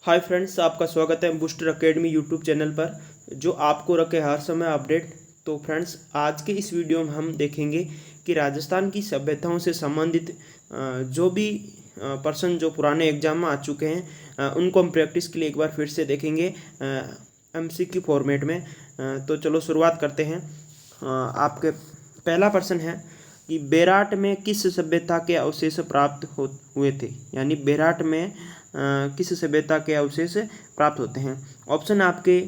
Hi friends, आपका स्वागत है बूस्टर एकेडमी यूट्यूब चैनल पर, जो आपको रखे हर समय अपडेट। तो फ्रेंड्स, आज के इस वीडियो में हम देखेंगे कि राजस्थान की सभ्यताओं से संबंधित जो भी पर्सन जो पुराने एग्जाम में आ चुके हैं उनको हम प्रैक्टिस के लिए एक बार फिर से देखेंगे एमसीक्यू फॉर्मेट में। तो चलो शुरुआत करते हैं। आपके पहला प्रश्न है कि बेराट में किस सभ्यता के अवशेष प्राप्त हुए थे, यानी बेराट में किस सभ्यता के अवशेष प्राप्त होते हैं। ऑप्शन आपके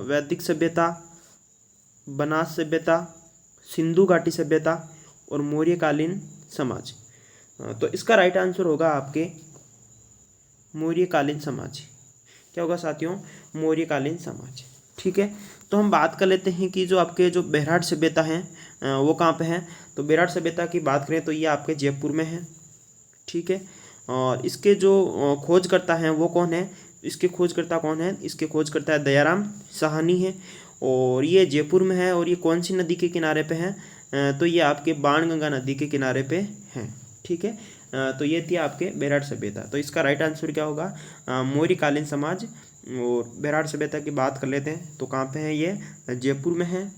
वैदिक सभ्यता, बनास सभ्यता, सिंधु घाटी सभ्यता और मौर्यकालीन समाज। तो इसका राइट आंसर होगा आपके मौर्यकालीन समाज। क्या होगा साथियों? मौर्यकालीन समाज। ठीक है, तो हम बात कर लेते हैं कि जो आपके जो बेराट सभ्यता है वो कहाँ पे है। तो बेराट सभ्यता की बात करें तो ये आपके जयपुर में है। ठीक है, और इसके जो खोजकर्ता हैं वो कौन है? इसके खोजकर्ता कौन है? इसके खोजकर्ता है दयाराम साहनी है, और ये जयपुर में है। और ये कौन सी नदी के किनारे पे है? तो ये आपके बाणगंगा नदी के किनारे पे है। ठीक है, तो ये थी आपके बेराट सभ्यता। तो इसका राइट आंसर क्या होगा? मौर्यकालीन समाज। और बेराट सभ्यता की बात कर लेते हैं तो कहाँ पे है? ये जयपुर में है।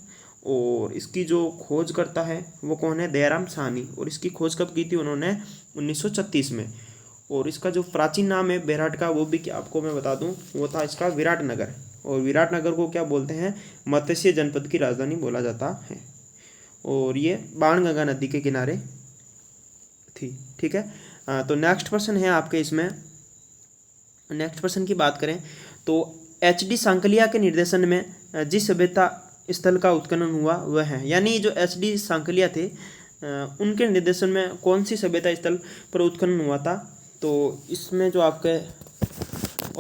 और इसकी जो खोज करता है वो कौन है? दयाराम साहनी। और इसकी खोज कब की थी उन्होंने? 1936 में। और इसका जो प्राचीन नाम है बेराट का, वो भी क्या आपको मैं बता दूं, वो था इसका विराटनगर। और विराटनगर को क्या बोलते हैं? मत्स्य जनपद की राजधानी बोला जाता है। और ये बाणगंगा नदी के किनारे थी। ठीक है, तो नेक्स्ट प्रश्न है आपके इसमें। नेक्स्ट प्रश्न की बात करें तो एच.डी. सांकलिया के निर्देशन में जिस सभ्यता स्थल का उत्खनन हुआ वह है, यानी जो एच.डी. सांकलिया थे उनके निर्देशन में कौन सी सभ्यता स्थल पर उत्खनन हुआ था। तो इसमें जो आपके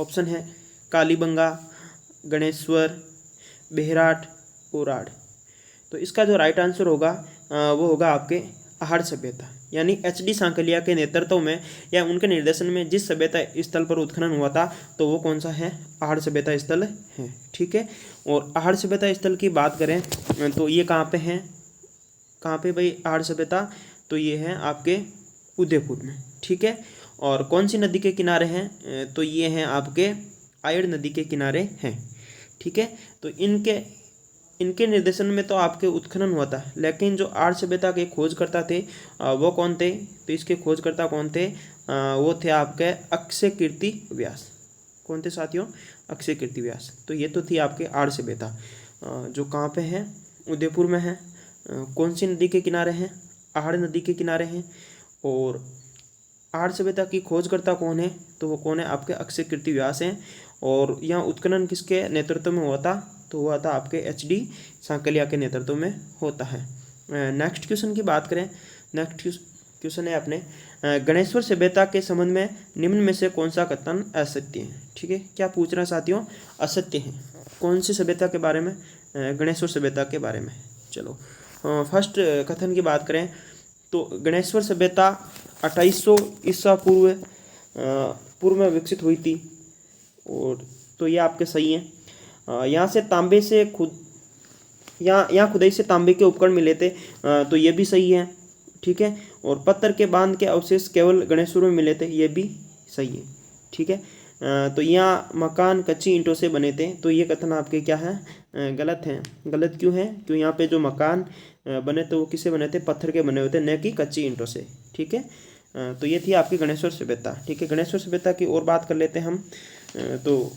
ऑप्शन है कालीबंगा, गणेश्वर, बेहराट, ओराड। तो इसका जो राइट आंसर होगा वो होगा आपके आहड़ सभ्यता। यानी एच.डी. सांकलिया के नेतृत्व में या उनके निर्देशन में जिस सभ्यता स्थल पर उत्खनन हुआ था तो वो कौन सा है? आहड़ सभ्यता स्थल है। ठीक है, और आहड़ सभ्यता स्थल की बात करें तो ये कहाँ पे है? कहाँ पे भाई आहड़ सभ्यता? तो ये है आपके उदयपुर में। ठीक है, और कौन सी नदी के किनारे हैं? तो ये हैं आपके आयड़ नदी के किनारे हैं। ठीक है, तो इनके निर्देशन में तो आपके उत्खनन हुआ था, लेकिन जो आहड़ सभ्यता के खोजकर्ता थे वो कौन थे? तो इसके खोजकर्ता कौन थे? वो थे आपके अक्षय कीर्ति व्यास। कौन थे साथियों? अक्षय कीर्ति व्यास। तो ये तो थी आपके आहड़ सभ्यता, जो कहाँ पे है? उदयपुर में है। कौन सी नदी के किनारे हैं? आहड़ नदी के किनारे हैं। और आहड़ सभ्यता की खोजकर्ता कौन है? तो वो कौन है? आपके अक्षय कीर्ति व्यास हैं। और यहाँ उत्खनन किसके नेतृत्व में हुआ था? तो हुआ था आपके एच.डी. सांकलिया के नेतृत्व में होता है। नेक्स्ट क्वेश्चन की बात करें। नेक्स्ट क्वेश्चन है अपने गणेश्वर सभ्यता के संबंध में निम्न में से कौन सा कथन असत्य है? ठीक है, क्या पूछ रहा है साथियों? असत्य है। कौन सी सभ्यता के बारे में? गणेश्वर सभ्यता के बारे में। चलो फर्स्ट कथन की बात करें तो गणेश्वर सभ्यता 2800 ईसा पूर्व में विकसित हुई थी। और तो ये आपके सही हैं। यहाँ से तांबे से यहाँ खुदाई से तांबे के उपकरण मिले थे, तो ये भी सही है। ठीक है, और पत्थर के बांध के अवशेष केवल गणेश्वर में मिले थे, ये भी सही है। ठीक है, तो यहाँ मकान कच्ची ईंटों से बने थे, तो ये कथन आपके क्या है? गलत है। गलत क्यों है? क्यों यहाँ पे जो मकान बने थे वो किससे बने थे? पत्थर के बने हुए थे, न कि कच्ची ईंटों से। ठीक है, तो ये थी आपकी गणेश्वर सभ्यता। ठीक है, गणेश्वर सभ्यता की और बात कर लेते हैं हम। तो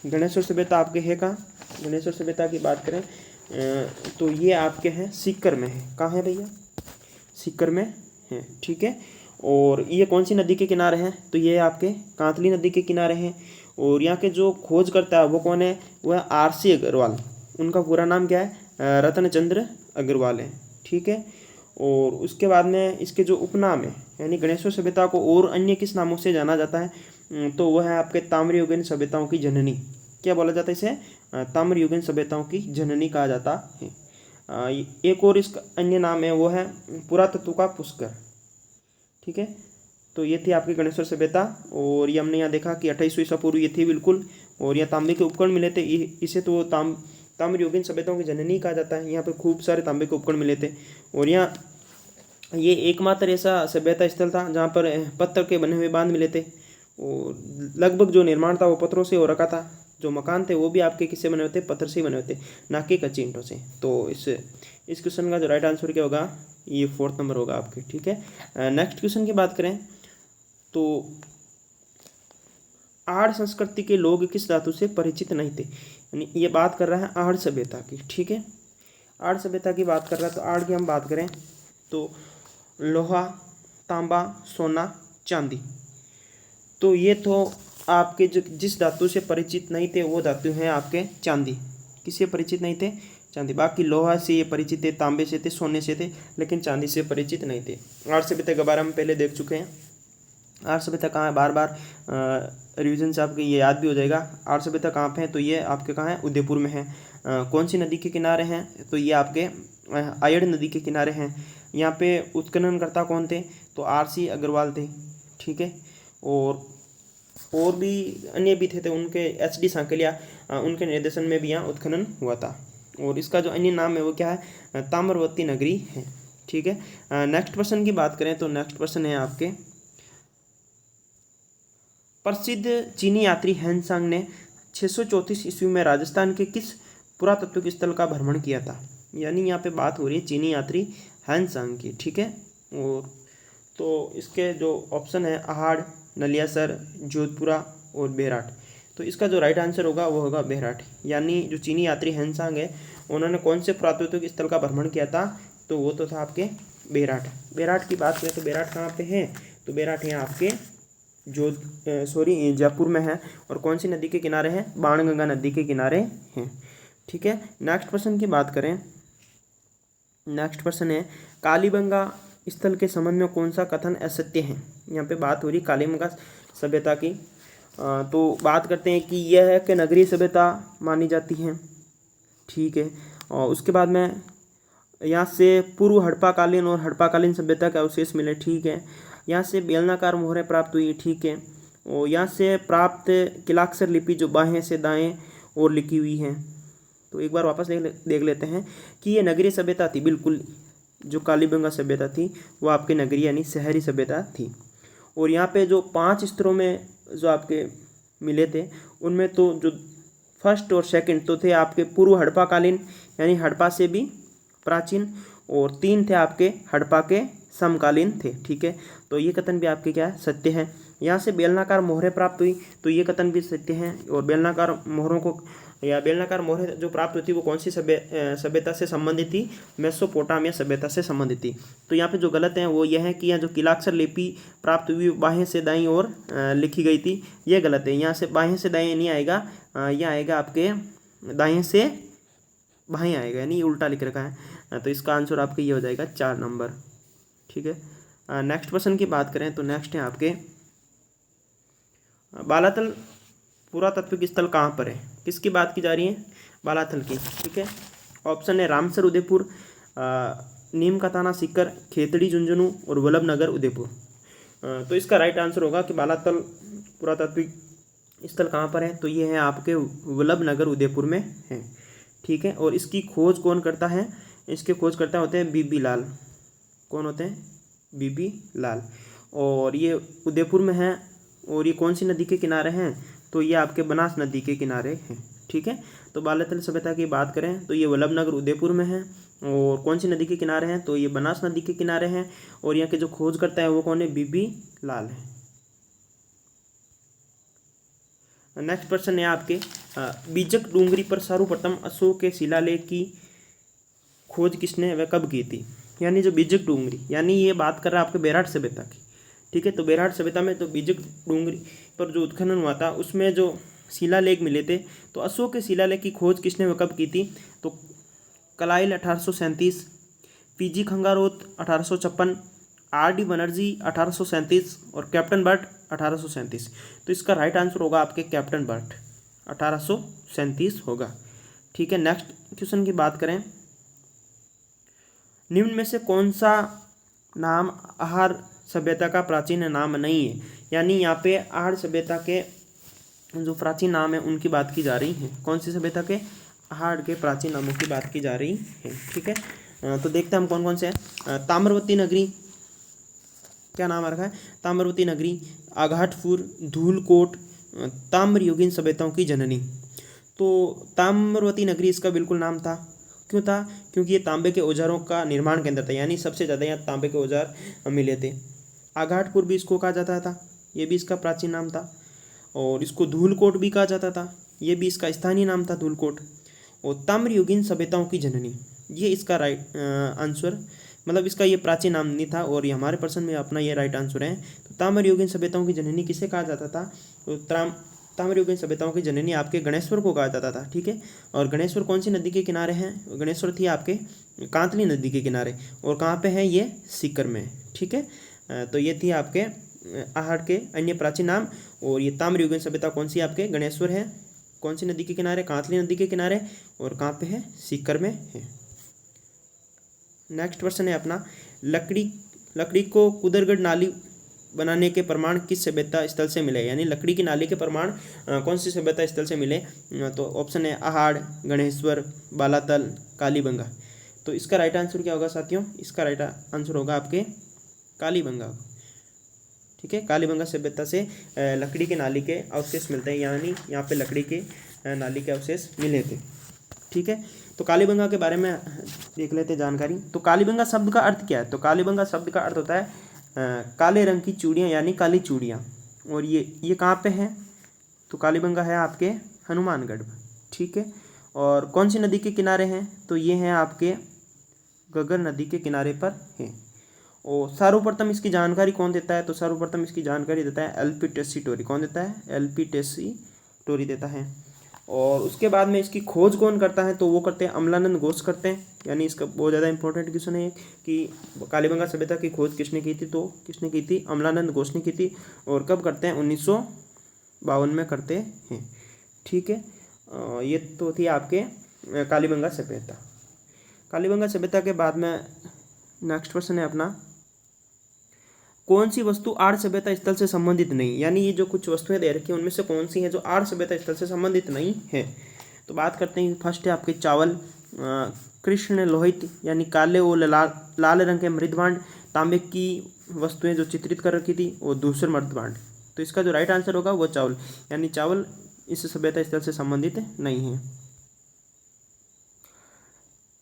गणेश्वर सभ्यता आपके है कहाँ? गणेश्वर सभ्यता की बात करें तो ये आपके हैं सीकर में है। कहाँ है भैया? सीकर में है। ठीक है, और ये कौन सी नदी के किनारे हैं? तो ये आपके कांतली नदी के किनारे हैं। और यहाँ के जो खोज करता है वो कौन है? वो है आर.सी. अग्रवाल। उनका पूरा नाम क्या है? रत्नचंद्र अग्रवाल है। ठीक है, और उसके बाद में इसके जो उपनाम है, यानी गणेश्वर सभ्यता को और अन्य किस नामों से जाना जाता है? तो वह है आपके ताम्रयुगीन सभ्यताओं की जननी। क्या बोला जाता है इसे? ताम्रयुगीन सभ्यताओं की जननी कहा जाता है। एक और इसका अन्य नाम है, वो है पुरातत्व का पुष्कर। ठीक है, तो ये थी आपकी गणेश्वर सभ्यता। और ये हमने यहाँ देखा कि 2800 ईसा पूर्व ये थी बिल्कुल। और यहाँ तांबे के उपकरण मिले थे, इसे तो ताम्रयुगीन सभ्यताओं की जननी कहा जाता है। यहाँ पे खूब सारे तांबे के उपकरण मिले थे। और यहाँ ये एकमात्र ऐसा सभ्यता स्थल था जहाँ पर पत्थर के बने हुए बांध मिले थे। और लगभग जो निर्माण था वो पत्थरों से हो रखा था, जो मकान थे वो भी आपके किससे बने होते, पत्थर से ही बने होते, ना कि कच्ची ईंटों से। तो इस क्वेश्चन का जो राइट आंसर क्या होगा, ये 4th नंबर होगा आपके। ठीक है, नेक्स्ट क्वेश्चन की बात करें तो आर्य संस्कृति के लोग किस धातु से परिचित नहीं थे, यानी ये बात कर रहा है आर्य सभ्यता की। ठीक है, आर्य सभ्यता की बात कर रहा है, तो आर्य की हम बात करें तो लोहा, तांबा, सोना, चांदी। तो ये तो आपके जो जिस धातु से परिचित नहीं थे वो धातु हैं आपके चांदी। किससे परिचित नहीं थे, चांदी। बाकी लोहा से ये परिचित थे, तांबे से थे, सोने से थे, लेकिन चांदी से परिचित नहीं थे। आर्य सभ्यता के बारे में पहले देख चुके हैं। आर्य सभ्यता कहाँ है, बार बार रिवीजन से आपके ये याद भी हो जाएगा। आर्य सभ्यता कहाँ पे है, तो ये आपके कहाँ है, उदयपुर में है। कौन सी नदी के किनारे हैं, तो ये आपके आयड़ नदी के किनारे हैं। यहाँ पे उत्खननकर्ता कौन थे, तो RC अग्रवाल थे। ठीक है, और भी अन्य भी थे, उनके HD सांकलिया उनके निर्देशन में भी यहाँ उत्खनन हुआ था। और इसका जो अन्य नाम है वो क्या है, ताम्रवती नगरी है। ठीक है, नेक्स्ट पर्सन की बात करें तो नेक्स्ट पर्सन है आपके प्रसिद्ध चीनी यात्री हेनसांग ने 634 ईस्वी में राजस्थान के किस पुरातात्विक स्थल का भ्रमण किया था। यानी यहाँ पे बात हो रही है चीनी यात्री हेनसांग की। ठीक है, और तो इसके जो ऑप्शन है अहाड़, नलियासर, जोधपुरा और बेहराट। तो इसका जो राइट आंसर होगा वो होगा बेहराट। यानी जो चीनी यात्री हेनसांग है उन्होंने कौन से पुरातात्विक स्थल का भ्रमण किया था, तो वो तो था आपके बेहराट। बेहराट की बात करें तो बेहराट कहाँ पे है, तो बेहराट है आपके जयपुर में है। और कौन सी नदी के किनारे है, बाणगंगा नदी के किनारे हैं। ठीक है, नेक्स्ट पर्सन की बात करें, नेक्स्ट पर्सन है कालीबंगा स्थल के संबंध में कौन सा कथन असत्य है। यहाँ पे बात हो रही कालीबंगा सभ्यता की। तो बात करते हैं कि यह है कि नगरीय सभ्यता मानी जाती है। ठीक है, और उसके बाद में यहाँ से पूर्व हड़प्पाकालीन और हड़प्पाकालीन सभ्यता के अवशेष मिले। ठीक है, यहाँ से बेलनाकार मोहरें प्राप्त हुई। ठीक है, और यहाँ से प्राप्त किलाक्षर लिपि जो बाएं से दाएं और लिखी हुई है। तो एक बार वापस देख लेते हैं कि ये नगरीय सभ्यता थी। बिल्कुल जो कालीबंगा सभ्यता थी वो आपके नगरीय यानी शहरी सभ्यता थी। और यहाँ पे जो 5 स्तरों में जो आपके मिले थे उनमें तो जो फर्स्ट और सेकंड तो थे आपके पूर्व हड़प्पाकालीन यानी हड़प्पा से भी प्राचीन, और 3 थे आपके हड़प्पा के समकालीन थे। ठीक है, तो ये कथन भी आपके क्या है, सत्य है। यहाँ से बेलनाकार मोहरें प्राप्त हुई, तो ये कथन भी सत्य है। और बेलनाकार मोहरों को या बेलनाकार मोहरें जो प्राप्त हुई थी वो कौन सी सभ्यता से संबंधित थी, मेसोपोटामिया सभ्यता से संबंधित थी। तो यहाँ पे जो गलत है वो यह है कि यहाँ जो किलाक्षर लिपि प्राप्त हुई बाहें से दाईं ओर लिखी गई थी, ये गलत है। यहाँ से बाहें से दाएं नहीं आएगा, यह आएगा आपके दाएं से बाएं आएगा, यानी उल्टा लिख रखा है। तो इसका आंसर आपका ये हो जाएगा 4 नंबर। ठीक है, नेक्स्ट क्वेश्चन की बात करें तो नेक्स्ट है आपके बालातल पुरातात्विक स्थल कहाँ पर है, किसकी बात की जा रही है, बालाथल की। ठीक है, ऑप्शन है रामसर उदयपुर, नीम का ताना सीकर, खेतड़ी झुंझुनू और वल्लभनगर उदयपुर। तो इसका राइट आंसर होगा कि बालातल पुरातात्विक स्थल कहाँ पर है, तो ये है आपके वल्लभनगर उदयपुर में है। ठीक है, और इसकी खोज कौन करता है, इसके खोजकर्ता होते हैं बीबी लाल। कौन होते हैं, बीबी लाल। और ये उदयपुर में है। और ये कौन सी नदी के किनारे हैं, तो ये आपके बनास नदी के किनारे हैं। ठीक है, तो बालातल सभ्यता की बात करें तो ये वल्लभनगर उदयपुर में है। और कौन सी नदी के किनारे हैं, तो ये बनास नदी के किनारे हैं। और यहाँ के जो खोज करता है वो कौन है, बीबी लाल है। नेक्स्ट प्रश्न है आपके बीजक डूंगरी पर सर्वप्रथम अशोक के शिलालेख की खोज किसने व कब की थी। यानी जो बीजक डूंगरी, यानी ये बात कर रहा है आपके बेहराट सभ्यता की। ठीक है, तो बेहराट सभ्यता में तो बीजक डूंगरी पर जो उत्खनन हुआ था उसमें जो शिलालेख मिले थे, तो अशोक के शिलालेख की खोज किसने व कब की थी, तो कलाइल 1837, PG खंगारोत 1856, RD बनर्जी 1837 और कैप्टन बर्ट 1837। तो इसका राइट आंसर होगा आपके कैप्टन बर्ट 1837 होगा। ठीक है, नेक्स्ट क्वेश्चन की बात करें, निम्न में से कौन सा नाम आहार सभ्यता का प्राचीन नाम नहीं है। यानी यहाँ पे आहार सभ्यता के जो प्राचीन नाम है उनकी बात की जा रही है। कौन सी सभ्यता के, आहार के प्राचीन नामों की बात की जा रही है। ठीक है, तो देखते हैं हम कौन कौन से हैं। ताम्रवती नगरी, क्या नाम रखा है? ताम्रवती नगरी, आघाटपुर, धूलकोट, ताम्रयुगीन सभ्यताओं की जननी। तो ताम्रवती नगरी इसका बिल्कुल नाम था। क्यों था? क्योंकि ये तांबे के औजारों का निर्माण केंद्र था, यानी सबसे ज़्यादा यहाँ तांबे के औजार मिले थे। आघाटपुर भी इसको कहा जाता था, ये भी इसका प्राचीन नाम था। और इसको धूलकोट भी कहा जाता था, ये भी इसका स्थानीय नाम था धूलकोट। और ताम्रयुगीन सभ्यताओं की जननी, ये इसका राइट आंसर, मतलब इसका ये प्राचीन नाम नहीं था और ये हमारे प्रश्न में अपना ये राइट आंसर है। तो ताम्रयुगीन सभ्यताओं की जननी किसे कहा जाता था? तो ताम्रयुगीन सभ्यताओं की जननी आपके गणेश्वर को कहा जाता था। ठीक है, और गणेश्वर कौन सी नदी के किनारे हैं? गणेश्वर थी आपके कांतली नदी के किनारे। और कहाँ पे है ये? सीकर में। ठीक है, तो ये थी आपके आहड़ के अन्य प्राचीन नाम। और ये ताम्रयुगीन सभ्यता कौन सी आपके? गणेश्वर है। कौन सी नदी के किनारे? कांतली नदी के किनारे। और कहाँ पे है? सीकर में है। नेक्स्ट क्वेश्चन है अपना, लकड़ी को कुदरगढ़ नाली बनाने के प्रमाण किस सभ्यता स्थल से मिले? यानी लकड़ी की नाली के प्रमाण कौन सी सभ्यता स्थल से मिले? तो ऑप्शन है आहड़, गणेश्वर, बालातल, कालीबंगा। तो इसका राइट आंसर क्या होगा साथियों? इसका राइट आंसर होगा आपके कालीबंगा। ठीक है, कालीबंगा सभ्यता से लकड़ी के नाली के अवशेष मिलते हैं, यानी यहाँ पे लकड़ी के नाली के अवशेष मिले थे। ठीक है, तो कालीबंगा के बारे में देख लेते हैं जानकारी। तो कालीबंगा शब्द का अर्थ क्या है? तो कालीबंगा शब्द का अर्थ होता है काले रंग की चूड़ियाँ, यानी काली चूड़ियाँ। और ये कहाँ पे है? तो कालीबंगा है आपके हनुमानगढ़। ठीक है, और कौन सी नदी के किनारे हैं? तो ये हैं आपके घग्गर नदी के किनारे पर है। और सर्वप्रथम इसकी जानकारी कौन देता है? तो सर्वप्रथम इसकी जानकारी देता है एल.पी. टेस्सीटोरी। कौन देता है? एल.पी. टेस्सीटोरी देता है। और उसके बाद में इसकी खोज कौन करता है? तो वो करते हैं अमलानंद घोष करते हैं। यानी इसका बहुत ज़्यादा इंपॉर्टेंट क्वेश्चन है कि कालीबंगा सभ्यता की खोज किसने की थी? तो किसने की थी? अमलानंद घोष ने की थी। और कब करते हैं? 1952 में करते हैं। ठीक है, ये तो थी आपके कालीबंगा सभ्यता। कालीबंगा सभ्यता के बाद में नेक्स्ट क्वेश्चन है अपना, कौन सी वस्तु आर्य सभ्यता स्थल से संबंधित नहीं? यानी ये जो कुछ वस्तुएं दे रखी हैं उनमें से कौन सी है जो आर्य सभ्यता स्थल से संबंधित नहीं है? तो बात करते हैं, फर्स्ट है आपके चावल, कृष्ण लोहित यानी काले और लाल रंग के मृदभांड, तांबे की वस्तुएं जो चित्रित कर रखी थी, और दूसरे मृदभांड। तो इसका जो राइट आंसर होगा वो चावल, यानी चावल इस सभ्यता स्थल से संबंधित नहीं है।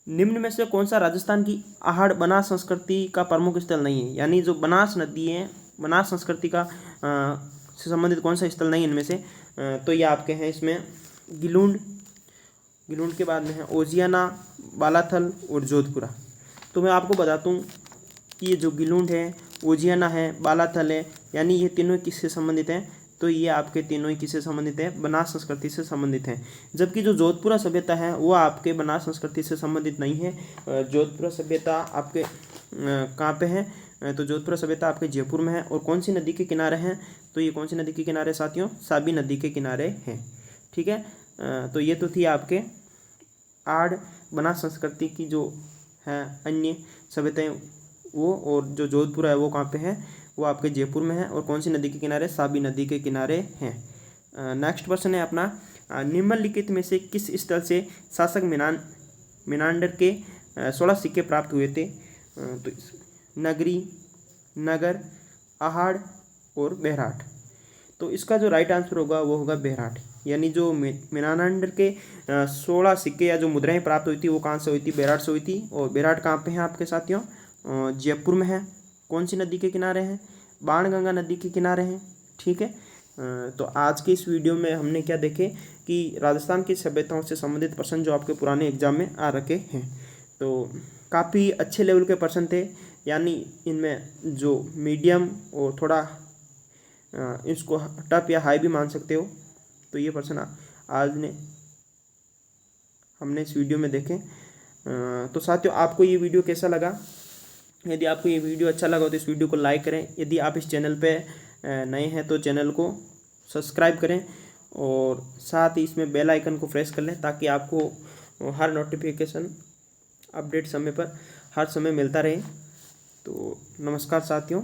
निम्न में से कौन सा राजस्थान की आहड़ बनास संस्कृति का प्रमुख स्थल नहीं है? यानी जो बनास नदी है, बनास संस्कृति का से संबंधित कौन सा स्थल नहीं इनमें से? तो ये आपके हैं इसमें गिलूंड के बाद में है ओजियाना, बालाथल और जोधपुरा। तो मैं आपको बताता हूँ कि ये जो गिलूंड है, ओजियाना है, बालाथल है, यानी ये तीनों किससे संबंधित हैं? तो ये आपके तीनों ही किससे संबंधित है? बनास संस्कृति से संबंधित हैं। जबकि जो जोधपुरा सभ्यता है वो आपके बनास संस्कृति से संबंधित नहीं है। जोधपुरा सभ्यता आपके कहाँ पे है? तो जोधपुरा सभ्यता आपके जयपुर में है। और कौन सी नदी के किनारे हैं? तो ये कौन सी नदी के किनारे साथियों? साबी नदी के किनारे हैं। ठीक है, तो ये तो थी आपके आड़ बनास संस्कृति की जो है अन्य सभ्यताएं वो, और जो जोधपुरा है वो कहाँ पे है? वो आपके जयपुर में है। और कौन सी नदी के किनारे? साबी नदी के किनारे हैं। नेक्स्ट क्वेश्चन है अपना, निम्नलिखित में से किस स्थल से शासक मिनांडर के 16 सिक्के प्राप्त हुए थे? तो नगरी, नगर, आहड़ और बेहराट। तो इसका जो राइट आंसर होगा वो होगा बेहराट। यानी जो मिनांडर के 16 सिक्के या जो मुद्राएं प्राप्त हुई थी वो कहाँ से हुई थी? बेहराट से हुई थी। और बेहराट कहाँ पे है आपके साथियों? जयपुर में है। कौन सी नदी के किनारे हैं? बाणगंगा नदी के किनारे हैं। ठीक है, तो आज के इस वीडियो में हमने क्या देखे कि राजस्थान की सभ्यताओं से संबंधित प्रश्न जो आपके पुराने एग्जाम में आ रखे हैं, तो काफ़ी अच्छे लेवल के प्रश्न थे। यानी इनमें जो मीडियम और थोड़ा इसको टफ या हाई भी मान सकते हो, तो ये प्रश्न आज हमने इस वीडियो में देखे। तो साथियों, आपको ये वीडियो कैसा लगा? यदि आपको ये वीडियो अच्छा लगा तो इस वीडियो को लाइक करें। यदि आप इस चैनल पे नए हैं तो चैनल को सब्सक्राइब करें, और साथ ही इसमें बेल आइकन को प्रेस कर लें ताकि आपको हर नोटिफिकेशन अपडेट समय पर हर समय मिलता रहे। तो नमस्कार साथियों।